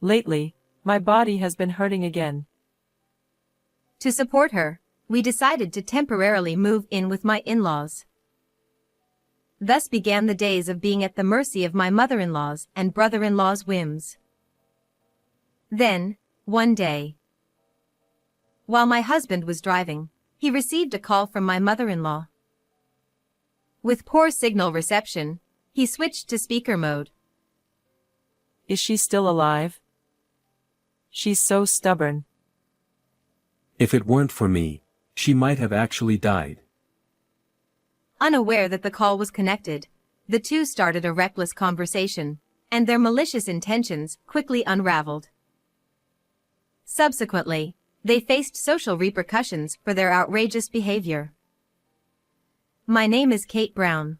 Lately, my body has been hurting again. To support her, we decided to temporarily move in with my in-laws. Thus began the days of being at the mercy of my mother-in-law's and brother-in-law's whims. Then, one day, while my husband was driving, he received a call from my mother-in-law. With poor signal reception, he switched to speaker mode. Is she still alive? She's so stubborn. If it weren't for me, she might have actually died. Unaware that the call was connected, the two started a reckless conversation, and their malicious intentions quickly unraveled. Subsequently, they faced social repercussions for their outrageous behavior. My name is Kate Brown.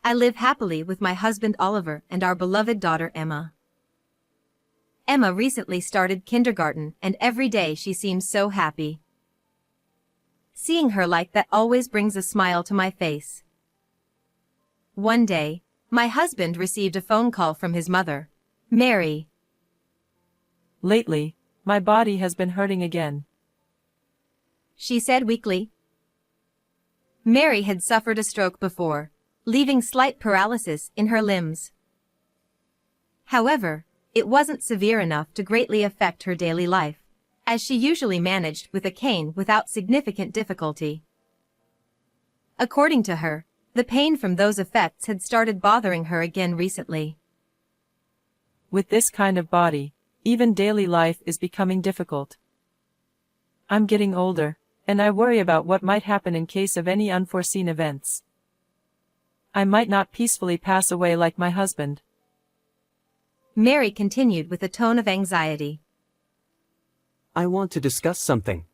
I live happily with my husband Oliver and our beloved daughter Emma. Emma recently started kindergarten and every day she seems so happy. Seeing her like that always brings a smile to my face. One day, my husband received a phone call from his mother, Mary. Lately, my body has been hurting again, she said weakly. Mary had suffered a stroke before, leaving slight paralysis in her limbs. However, it wasn't severe enough to greatly affect her daily life, as she usually managed with a cane without significant difficulty. According to her, the pain from those effects had started bothering her again recently. With this kind of body, even daily life is becoming difficult. I'm getting older, and I worry about what might happen in case of any unforeseen events. I might not peacefully pass away like my husband. Mary continued with a tone of anxiety. I want to discuss something.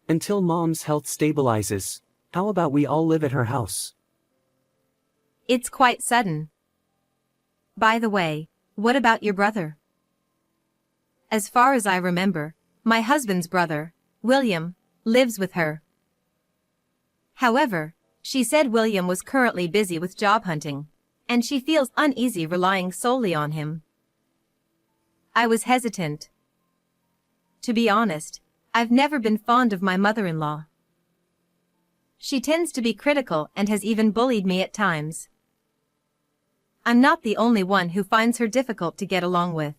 Until Mom's health stabilizes, how about we all live at her house? It's quite sudden. By the way, what about your brother? As far as I remember, my husband's brother, William, lives with her. However, she said William was currently busy with job hunting, and she feels uneasy relying solely on him. I was hesitant. To be honest, I've never been fond of my mother-in-law. She tends to be critical and has even bullied me at times. I'm not the only one who finds her difficult to get along with.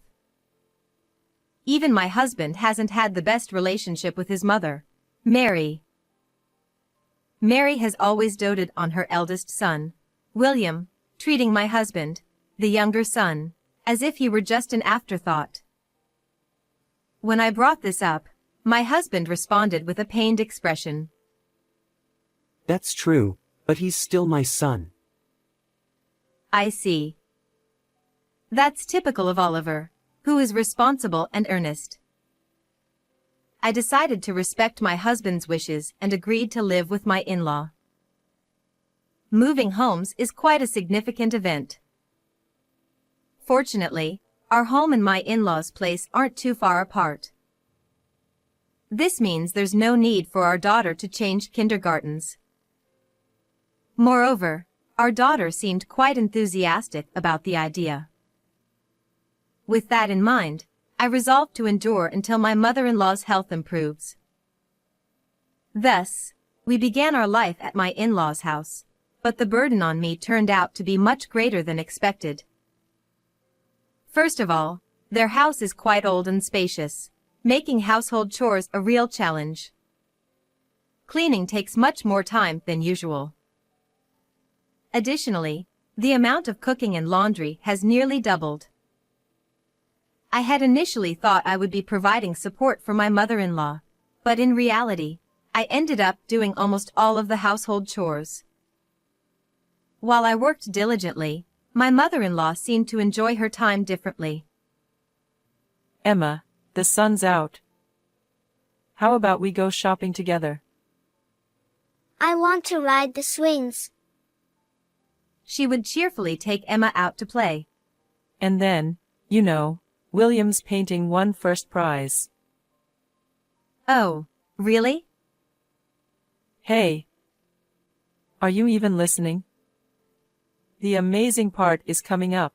Even my husband hasn't had the best relationship with his mother, Mary. Mary has always doted on her eldest son, William, treating my husband, the younger son, as if he were just an afterthought. When I brought this up, my husband responded with a pained expression. That's true, but he's still my son. I see. That's typical of Oliver, who is responsible and earnest. I decided to respect my husband's wishes and agreed to live with my in-law. Moving homes is quite a significant event. Fortunately, our home and my in-laws' place aren't too far apart. This means there's no need for our daughter to change kindergartens. Moreover, our daughter seemed quite enthusiastic about the idea. With that in mind, I resolved to endure until my mother-in-law's health improves. Thus, we began our life at my in-laws' house, but the burden on me turned out to be much greater than expected. First of all, their house is quite old and spacious, making household chores a real challenge. Cleaning takes much more time than usual. Additionally, the amount of cooking and laundry has nearly doubled. I had initially thought I would be providing support for my mother-in-law, but in reality, I ended up doing almost all of the household chores. While I worked diligently, my mother-in-law seemed to enjoy her time differently. Emma, the sun's out. How about we go shopping together? I want to ride the swings. She would cheerfully take Emma out to play. And then, you know, William's painting won first prize. Oh, really? Hey! Are you even listening? The amazing part is coming up.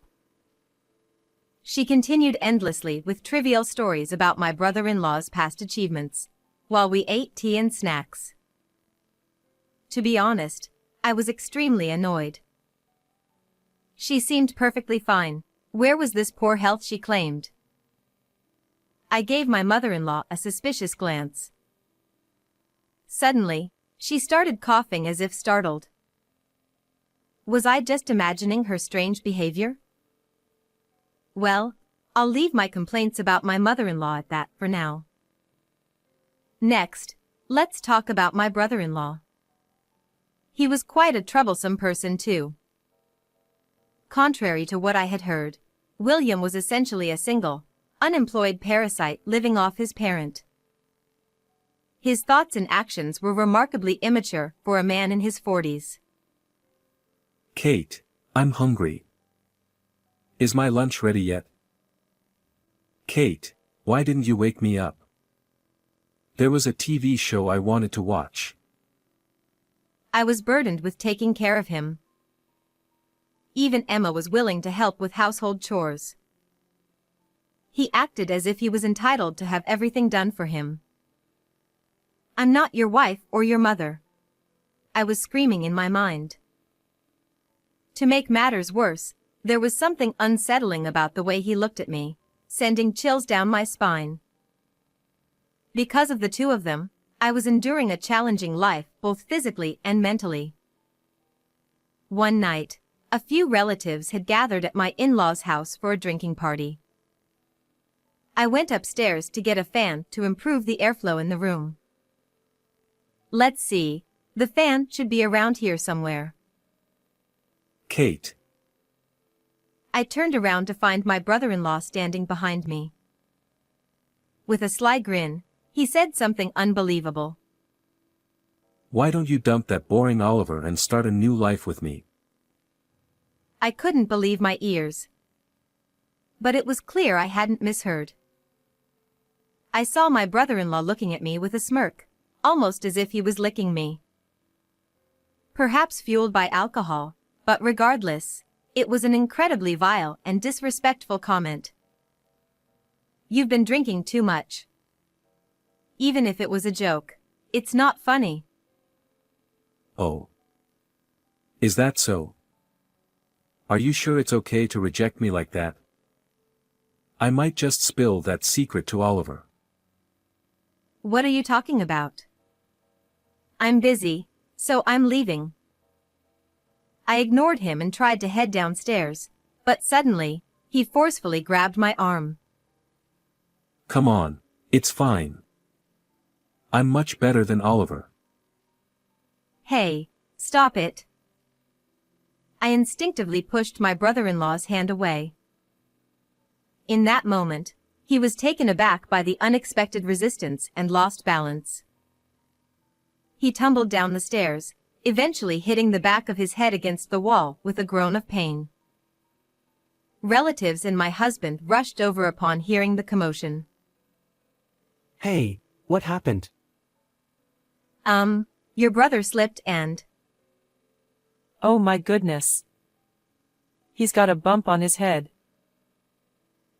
She continued endlessly with trivial stories about my brother-in-law's past achievements, while we ate tea and snacks. To be honest, I was extremely annoyed. She seemed perfectly fine. Where was this poor health she claimed? I gave my mother-in-law a suspicious glance. Suddenly, she started coughing as if startled. Was I just imagining her strange behavior? Well, I'll leave my complaints about my mother-in-law at that for now. Next, let's talk about my brother-in-law. He was quite a troublesome person too. Contrary to what I had heard, William was essentially a single, unemployed parasite living off his parent. His thoughts and actions were remarkably immature for a man in his 40s. Kate, I'm hungry. Is my lunch ready yet? Kate, why didn't you wake me up? There was a TV show I wanted to watch. I was burdened with taking care of him. Even Emma was willing to help with household chores. He acted as if he was entitled to have everything done for him. I'm not your wife or your mother. I was screaming in my mind. To make matters worse, there was something unsettling about the way he looked at me, sending chills down my spine. Because of the two of them, I was enduring a challenging life both physically and mentally. One night, a few relatives had gathered at my in-laws' house for a drinking party. I went upstairs to get a fan to improve the airflow in the room. Let's see, the fan should be around here somewhere. Kate. I turned around to find my brother-in-law standing behind me. With a sly grin, he said something unbelievable. Why don't you dump that boring Oliver and start a new life with me? I couldn't believe my ears. But it was clear I hadn't misheard. I saw my brother-in-law looking at me with a smirk, almost as if he was licking me. Perhaps fueled by alcohol, but regardless, it was an incredibly vile and disrespectful comment. You've been drinking too much. Even if it was a joke, it's not funny. Oh. Is that so? Are you sure it's okay to reject me like that? I might just spill that secret to Oliver. What are you talking about? I'm busy, so I'm leaving. I ignored him and tried to head downstairs, but suddenly, he forcefully grabbed my arm. Come on, it's fine. I'm much better than Oliver. Hey, stop it. I instinctively pushed my brother-in-law's hand away. In that moment, he was taken aback by the unexpected resistance and lost balance. He tumbled down the stairs, eventually hitting the back of his head against the wall with a groan of pain. Relatives and my husband rushed over upon hearing the commotion. Hey, what happened? Your brother slipped and... Oh my goodness. He's got a bump on his head.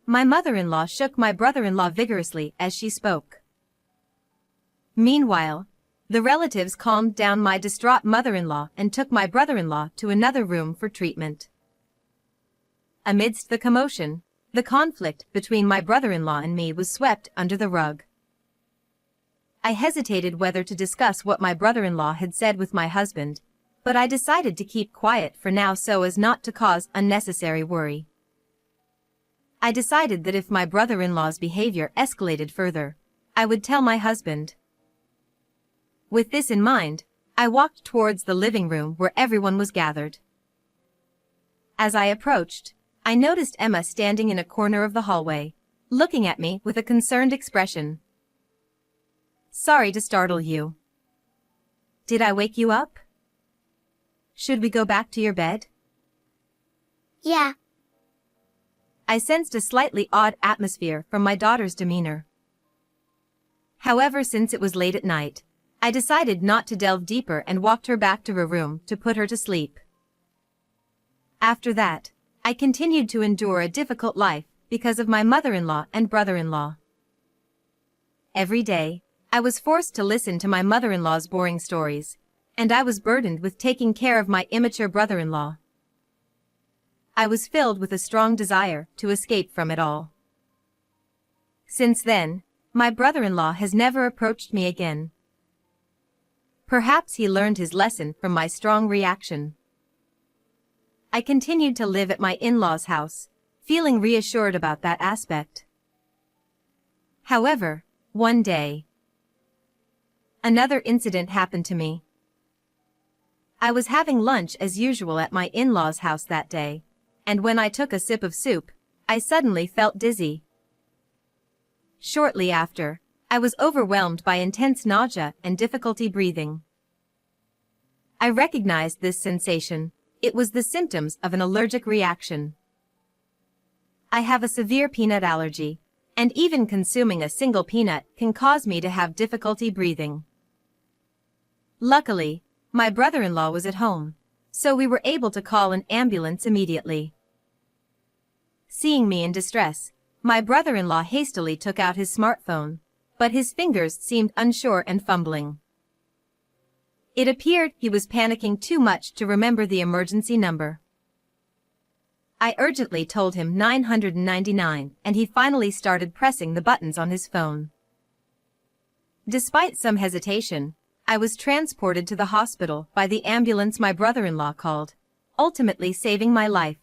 My mother-in-law shook my brother-in-law vigorously as she spoke. Meanwhile, the relatives calmed down my distraught mother-in-law and took my brother-in-law to another room for treatment. Amidst the commotion, the conflict between my brother-in-law and me was swept under the rug. I hesitated whether to discuss what my brother-in-law had said with my husband, but I decided to keep quiet for now so as not to cause unnecessary worry. I decided that if my brother-in-law's behavior escalated further, I would tell my husband. With this in mind, I walked towards the living room where everyone was gathered. As I approached, I noticed Emma standing in a corner of the hallway, looking at me with a concerned expression. Sorry to startle you. Did I wake you up? Should we go back to your bed? Yeah, I sensed a slightly odd atmosphere from my daughter's demeanor. However, since it was late at night, I decided not to delve deeper and walked her back to her room to put her to sleep. After that, I continued to endure a difficult life, because of my mother-in-law and brother-in-law. Every day, I was forced to listen to my mother-in-law's boring stories, and I was burdened with taking care of my immature brother-in-law. I was filled with a strong desire to escape from it all. Since then, my brother-in-law has never approached me again. Perhaps he learned his lesson from my strong reaction. I continued to live at my in-laws' house, feeling reassured about that aspect. However, one day, another incident happened to me. I was having lunch as usual at my in-laws' house that day, and when I took a sip of soup, I suddenly felt dizzy. Shortly after, I was overwhelmed by intense nausea and difficulty breathing. I recognized this sensation. It was the symptoms of an allergic reaction. I have a severe peanut allergy, and even consuming a single peanut can cause me to have difficulty breathing. Luckily, my brother-in-law was at home, so we were able to call an ambulance immediately. Seeing me in distress, my brother-in-law hastily took out his smartphone, but his fingers seemed unsure and fumbling. It appeared he was panicking too much to remember the emergency number. I urgently told him 999, and he finally started pressing the buttons on his phone. Despite some hesitation, I was transported to the hospital by the ambulance my brother-in-law called, ultimately saving my life.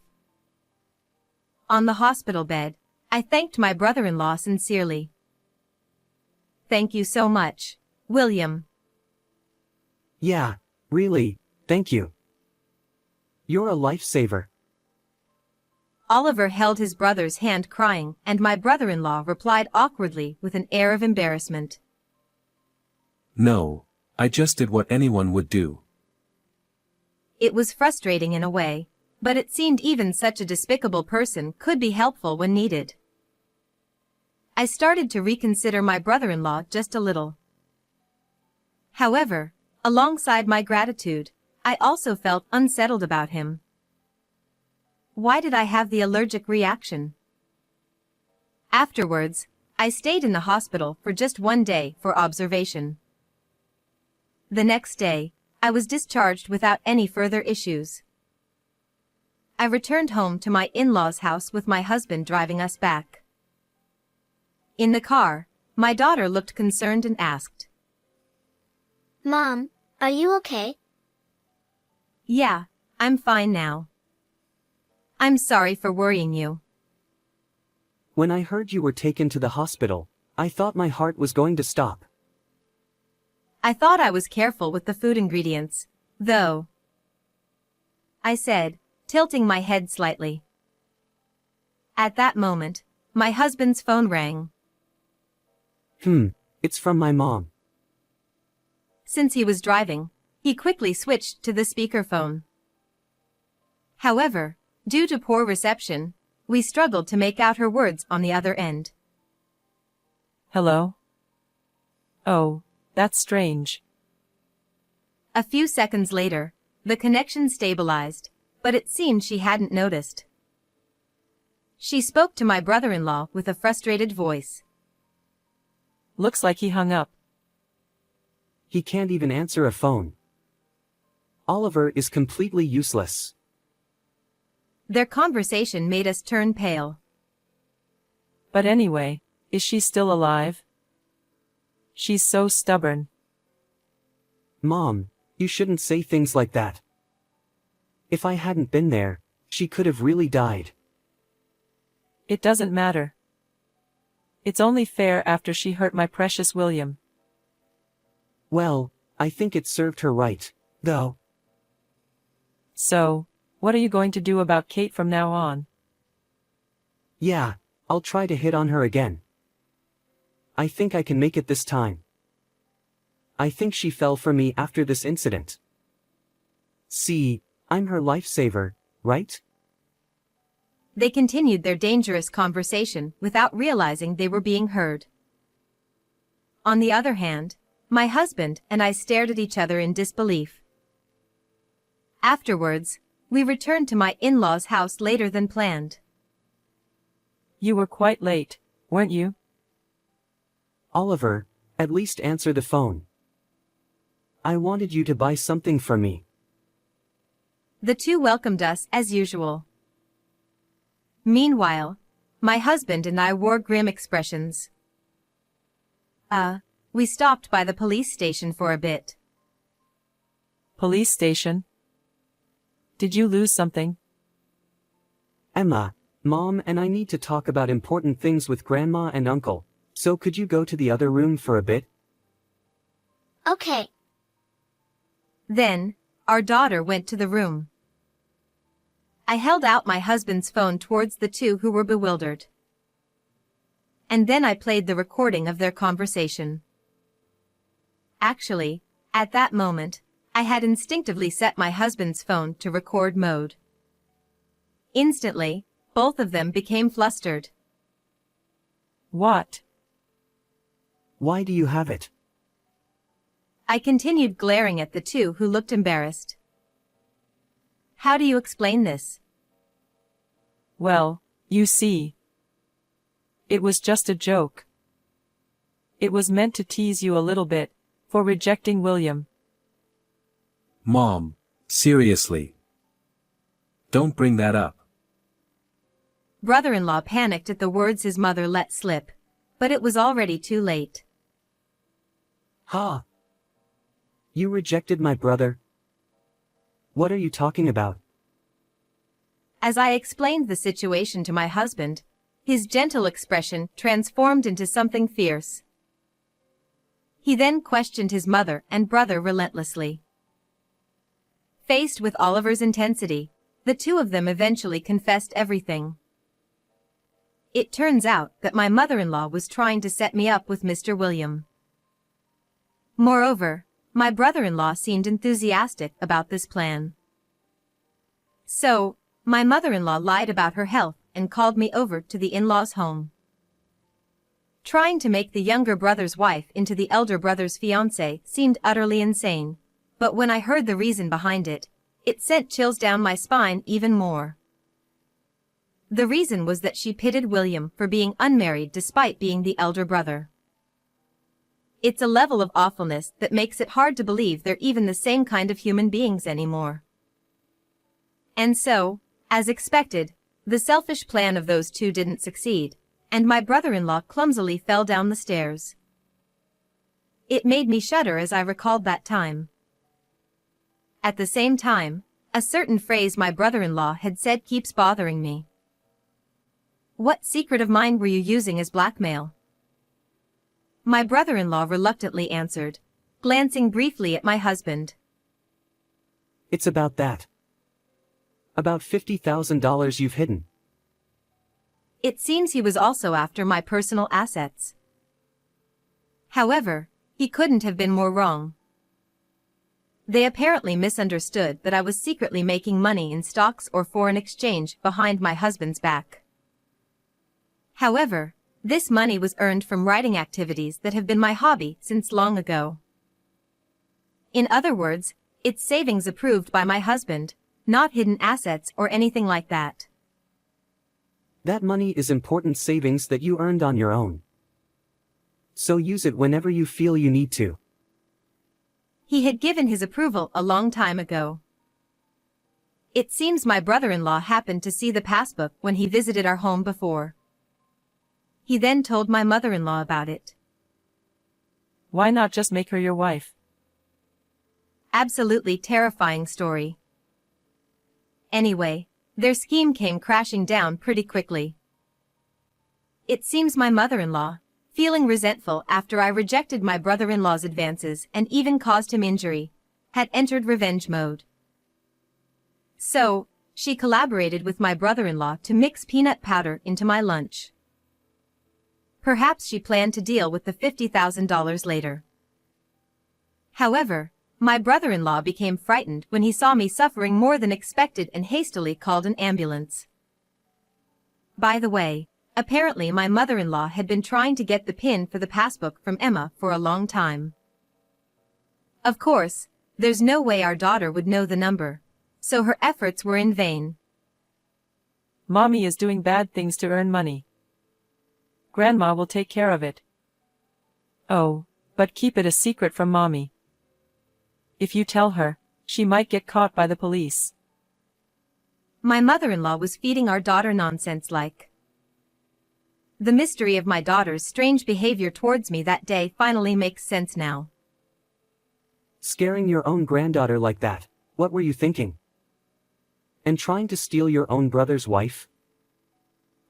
On the hospital bed, I thanked my brother-in-law sincerely. "Thank you so much, William." Yeah, really, thank you. You're a lifesaver. Oliver held his brother's hand crying, and my brother-in-law replied awkwardly with an air of embarrassment. No, I just did what anyone would do. It was frustrating in a way, but it seemed even such a despicable person could be helpful when needed. I started to reconsider my brother-in-law just a little. However, alongside my gratitude, I also felt unsettled about him. Why did I have the allergic reaction? Afterwards, I stayed in the hospital for just one day for observation. The next day, I was discharged without any further issues. I returned home to my in-laws' house with my husband driving us back. In the car, my daughter looked concerned and asked, Mom, are you okay? "Yeah, I'm fine now. I'm sorry for worrying you." When I heard you were taken to the hospital, I thought my heart was going to stop. I thought I was careful with the food ingredients, though, I said, tilting my head slightly. At that moment, my husband's phone rang. It's from my mom. Since he was driving, he quickly switched to the speakerphone. However, due to poor reception, we struggled to make out her words on the other end. Hello? Oh, that's strange. A few seconds later, the connection stabilized, but it seemed she hadn't noticed. She spoke to my brother-in-law with a frustrated voice. Looks like he hung up. He can't even answer a phone. Oliver is completely useless. Their conversation made us turn pale. But anyway, is she still alive? She's so stubborn. Mom, you shouldn't say things like that. If I hadn't been there, she could have really died. It doesn't matter. It's only fair after she hurt my precious William. Well, I think it served her right, though. So, what are you going to do about Kate from now on? Yeah, I'll try to hit on her again. I think I can make it this time. I think she fell for me after this incident. See, I'm her lifesaver, right? They continued their dangerous conversation without realizing they were being heard. On the other hand, my husband and I stared at each other in disbelief. Afterwards, we returned to my in-laws' house later than planned. You were quite late, weren't you? Oliver, at least answer the phone. I wanted you to buy something for me. The two welcomed us as usual. Meanwhile, my husband and I wore grim expressions. We stopped by the police station for a bit. Police station? Did you lose something? Emma, Mom and I need to talk about important things with Grandma and Uncle, so could you go to the other room for a bit? Okay. Then, our daughter went to the room. I held out my husband's phone towards the two who were bewildered. And then I played the recording of their conversation. Actually, at that moment, I had instinctively set my husband's phone to record mode. Instantly, both of them became flustered. What? Why do you have it? I continued glaring at the two who looked embarrassed. How do you explain this? Well, you see. It was just a joke. It was meant to tease you a little bit, for rejecting William. Mom, seriously. Don't bring that up. Brother-in-law panicked at the words his mother let slip, but it was already too late. Ha! You rejected my brother? What are you talking about? As I explained the situation to my husband, his gentle expression transformed into something fierce. He then questioned his mother and brother relentlessly. Faced with Oliver's intensity, the two of them eventually confessed everything. It turns out that my mother-in-law was trying to set me up with Mr. William. Moreover, my brother-in-law seemed enthusiastic about this plan. So, my mother-in-law lied about her health and called me over to the in-laws' home. Trying to make the younger brother's wife into the elder brother's fiancée seemed utterly insane, but when I heard the reason behind it, it sent chills down my spine even more. The reason was that she pitted William for being unmarried despite being the elder brother. It's a level of awfulness that makes it hard to believe they're even the same kind of human beings anymore. And so, as expected, the selfish plan of those two didn't succeed, and my brother-in-law clumsily fell down the stairs. It made me shudder as I recalled that time. At the same time, a certain phrase my brother-in-law had said keeps bothering me. What secret of mine were you using as blackmail? My brother-in-law reluctantly answered, glancing briefly at my husband. It's about that. About $50,000 you've hidden. It seems he was also after my personal assets. However, he couldn't have been more wrong. They apparently misunderstood that I was secretly making money in stocks or foreign exchange behind my husband's back. However, this money was earned from writing activities that have been my hobby since long ago. In other words, it's savings approved by my husband, not hidden assets or anything like that. That money is important savings that you earned on your own. So use it whenever you feel you need to. He had given his approval a long time ago. It seems my brother-in-law happened to see the passbook when he visited our home before. He then told my mother-in-law about it. Why not just make her your wife? Absolutely terrifying story. Anyway, their scheme came crashing down pretty quickly. It seems my mother-in-law, feeling resentful after I rejected my brother-in-law's advances and even caused him injury, had entered revenge mode. So, she collaborated with my brother-in-law to mix peanut powder into my lunch. Perhaps she planned to deal with the $50,000 later. However, my brother-in-law became frightened when he saw me suffering more than expected and hastily called an ambulance. By the way, apparently my mother-in-law had been trying to get the pin for the passbook from Emma for a long time. Of course, there's no way our daughter would know the number, so her efforts were in vain. Mommy is doing bad things to earn money. Grandma will take care of it. Oh, but keep it a secret from Mommy. If you tell her, she might get caught by the police. My mother-in-law was feeding our daughter nonsense like. The mystery of my daughter's strange behavior towards me that day finally makes sense now. Scaring your own granddaughter like that, what were you thinking? And trying to steal your own brother's wife?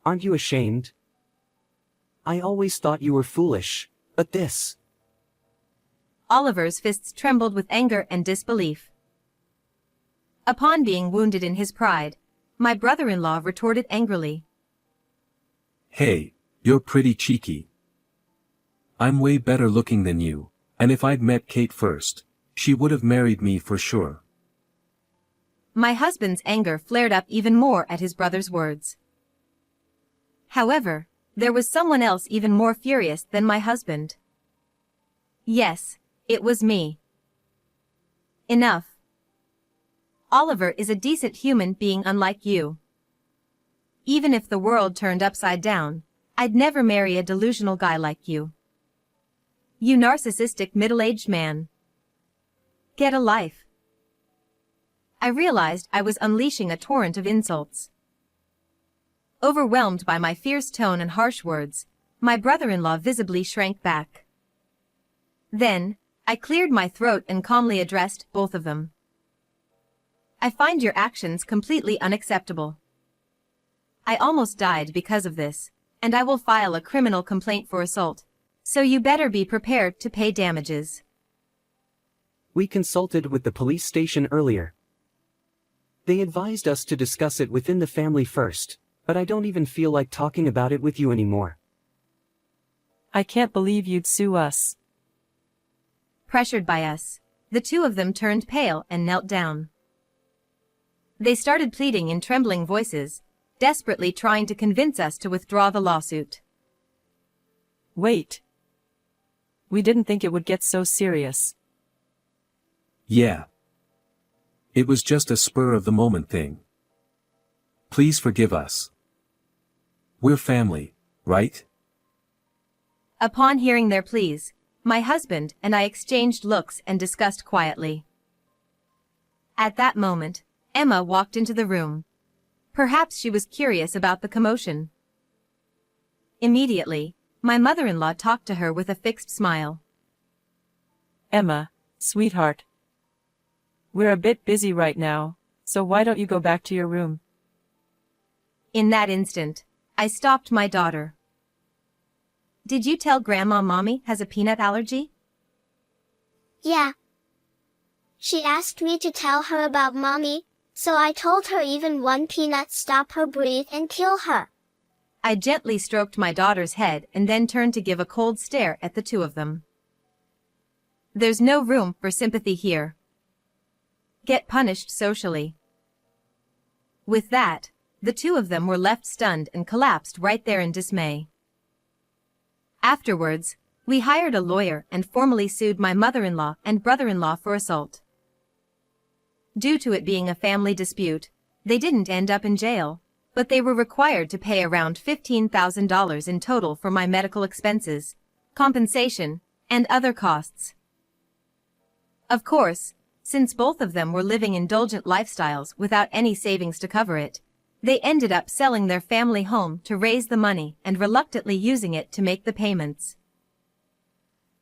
Aren't you ashamed? I always thought you were foolish, but this. Oliver's fists trembled with anger and disbelief. Upon being wounded in his pride, my brother-in-law retorted angrily. Hey, you're pretty cheeky. I'm way better looking than you, and if I'd met Kate first, she would have married me for sure. My husband's anger flared up even more at his brother's words. However, there was someone else even more furious than my husband. Yes, it was me. Enough. Oliver is a decent human being unlike you. Even if the world turned upside down, I'd never marry a delusional guy like you. You narcissistic middle-aged man. Get a life. I realized I was unleashing a torrent of insults. Overwhelmed by my fierce tone and harsh words, my brother-in-law visibly shrank back. Then, I cleared my throat and calmly addressed both of them. I find your actions completely unacceptable. I almost died because of this, and I will file a criminal complaint for assault, so you better be prepared to pay damages. We consulted with the police station earlier. They advised us to discuss it within the family first, but I don't even feel like talking about it with you anymore. I can't believe you'd sue us. Pressured by us, the two of them turned pale and knelt down. They started pleading in trembling voices, desperately trying to convince us to withdraw the lawsuit. Wait. We didn't think it would get so serious. Yeah. It was just a spur-of-the-moment thing. Please forgive us. We're family, right? Upon hearing their pleas, my husband and I exchanged looks and discussed quietly. At that moment, Emma walked into the room. Perhaps she was curious about the commotion. Immediately, my mother-in-law talked to her with a fixed smile. Emma, sweetheart. We're a bit busy right now, so why don't you go back to your room? In that instant, I stopped my daughter. Did you tell Grandma Mommy has a peanut allergy? Yeah. She asked me to tell her about Mommy, so I told her even one peanut stop her breathe and kill her. I gently stroked my daughter's head and then turned to give a cold stare at the two of them. There's no room for sympathy here. Get punished socially. With that, the two of them were left stunned and collapsed right there in dismay. Afterwards, we hired a lawyer and formally sued my mother-in-law and brother-in-law for assault. Due to it being a family dispute, they didn't end up in jail, but they were required to pay around $15,000 in total for my medical expenses, compensation, and other costs. Of course, since both of them were living indulgent lifestyles without any savings to cover it, they ended up selling their family home to raise the money and reluctantly using it to make the payments.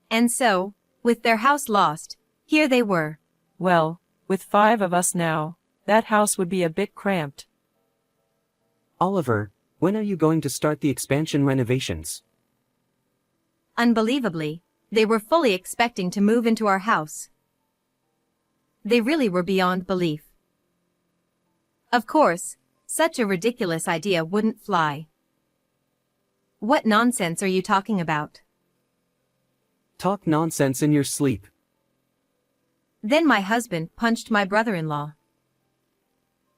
And so, with their house lost, here they were. Well, with 5 of us now, that house would be a bit cramped. Oliver, when are you going to start the expansion renovations? Unbelievably, they were fully expecting to move into our house. They really were beyond belief. Of course, such a ridiculous idea wouldn't fly. What nonsense are you talking about? Talk nonsense in your sleep. Then my husband punched my brother-in-law.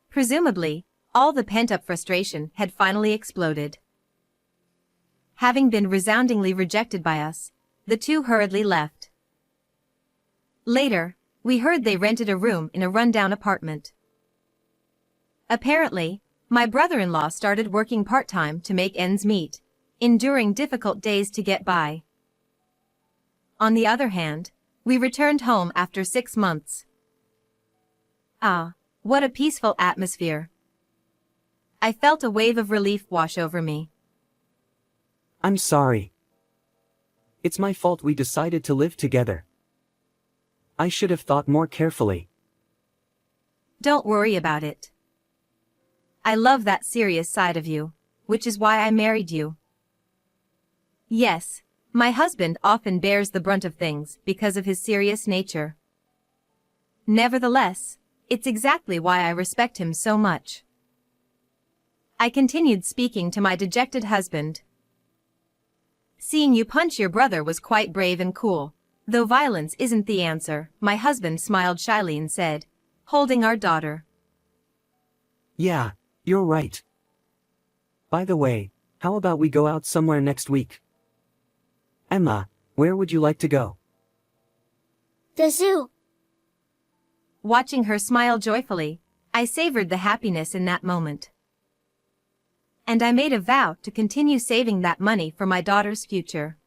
Presumably, all the pent-up frustration had finally exploded. Having been resoundingly rejected by us, the two hurriedly left. Later, we heard they rented a room in a rundown apartment. Apparently, my brother-in-law started working part-time to make ends meet, enduring difficult days to get by. On the other hand, we returned home after 6 months. Ah, what a peaceful atmosphere. I felt a wave of relief wash over me. I'm sorry. It's my fault we decided to live together. I should have thought more carefully. Don't worry about it. I love that serious side of you, which is why I married you. Yes, my husband often bears the brunt of things because of his serious nature. Nevertheless, it's exactly why I respect him so much. I continued speaking to my dejected husband. Seeing you punch your brother was quite brave and cool. Though violence isn't the answer, my husband smiled shyly and said, holding our daughter. Yeah, you're right. By the way, how about we go out somewhere next week? Emma, where would you like to go? The zoo. Watching her smile joyfully, I savored the happiness in that moment. And I made a vow to continue saving that money for my daughter's future.